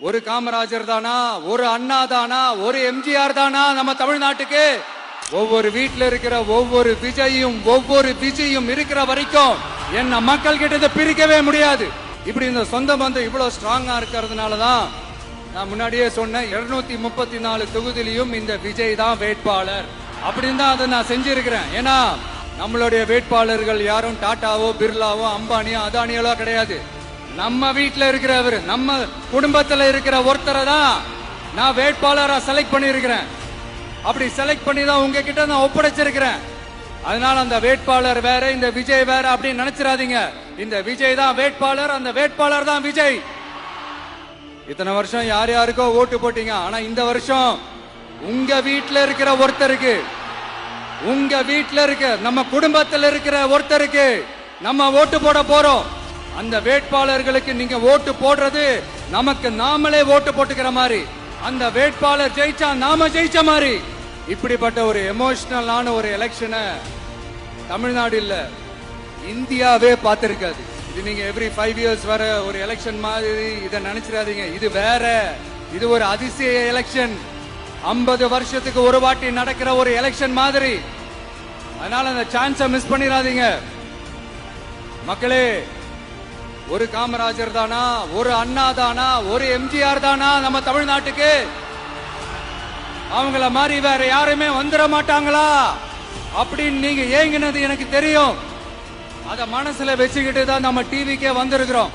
ஒரு காமராஜர் தானா, ஒரு அண்ணா தானா, ஒரு எம்ஜிஆர் தானா நம்ம தமிழ்நாட்டுக்கு? ஒவ்வொரு வீட்டுல இருக்கிற ஒவ்வொரு விஜயும் இருக்கிற வரைக்கும் என்ன மக்கள் கிட்ட பிரிக்கவே முடியாது. இப்படி இந்த சொந்த பந்தம் இவ்வளவு ஸ்ட்ராங்கா இருக்கிறதுனாலதான் நான் முன்னாடியே சொன்னேன், 234 தொகுதியிலும் இந்த விஜய் தான் வேட்பாளர் அப்படின்னு தான் அதை நான் செஞ்சிருக்கிறேன். ஏன்னா நம்மளுடைய வேட்பாளர்கள் யாரும் டாட்டாவோ பிர்லாவோ அம்பானியோ அதானியோ கிடையாது. நம்ம வீட்டுல இருக்கிறவர், நம்ம குடும்பத்துல இருக்கிற ஒருத்தரை தான் நான் வேட்பாளரா செலக்ட் பண்ணிருக்கிறேன். அப்படி செலக்ட் பண்ணி தான் உங்ககிட்ட நான் ஒப்படைச்சிருக்கிறேன். அதனால அந்த வேட்பாளர் வேற, இந்த விஜய் வேற அப்படின்னு நினைச்சிடாதீங்க. இந்த விஜய் தான் வேட்பாளர், அந்த வேட்பாளர் தான் விஜய். இத்தனை வருஷம் யார் யாருக்கோ ஓட்டு போட்டீங்க. ஆனா இந்த வருஷம் உங்க வீட்டுல இருக்கிற ஒருத்தருக்கு, உங்க வீட்டுல இருக்க நம்ம குடும்பத்தில் இருக்கிற ஒருத்தருக்கு நம்ம ஓட்டு போட போறோம். அந்த வேட்பாளர்களுக்கு நீங்க ஓட்டு போடுறது நமக்கு நாமளே ஓட்டு போட்டுக்கிற மாதிரி, அந்த வேட்பாளர் ஜெயிச்சா நாம ஜெயிச்ச மாதிரி. இப்படிப்பட்ட ஒரு எமோஷனலான ஒரு எலெக்ஷனை தமிழ்நாடு இல்ல, இந்தியாவே பார்த்திருக்காது. இது நீங்க எவ்ரி 5 இயர்ஸ் வர ஒரு எலெக்ஷன் மாதிரி இதை நினைச்சிடாதீங்க. இது வேற, இது ஒரு அதிசய எலெக்ஷன். 50 வருஷத்துக்கு ஒரு வாட்டி நடக்கிற ஒரு எலெக்ஷன் மாதிரி. அதனால அந்த சான்ஸை மிஸ் பண்ணிடாதீங்க மக்களே. ஒரு காமராஜர் தானா, ஒரு அண்ணா தானா, ஒரு எம்ஜிஆர் தானா நம்ம தமிழ்நாட்டுக்கு? அவங்கள மாதிரி வேற யாருமே வந்துட மாட்டாங்களா அப்படின்னு நீங்க ஏங்கினது எனக்கு தெரியும். அத மனசுல வச்சுக்கிட்டு தான் நம்ம டிவிக்கே வந்திருக்கிறோம்.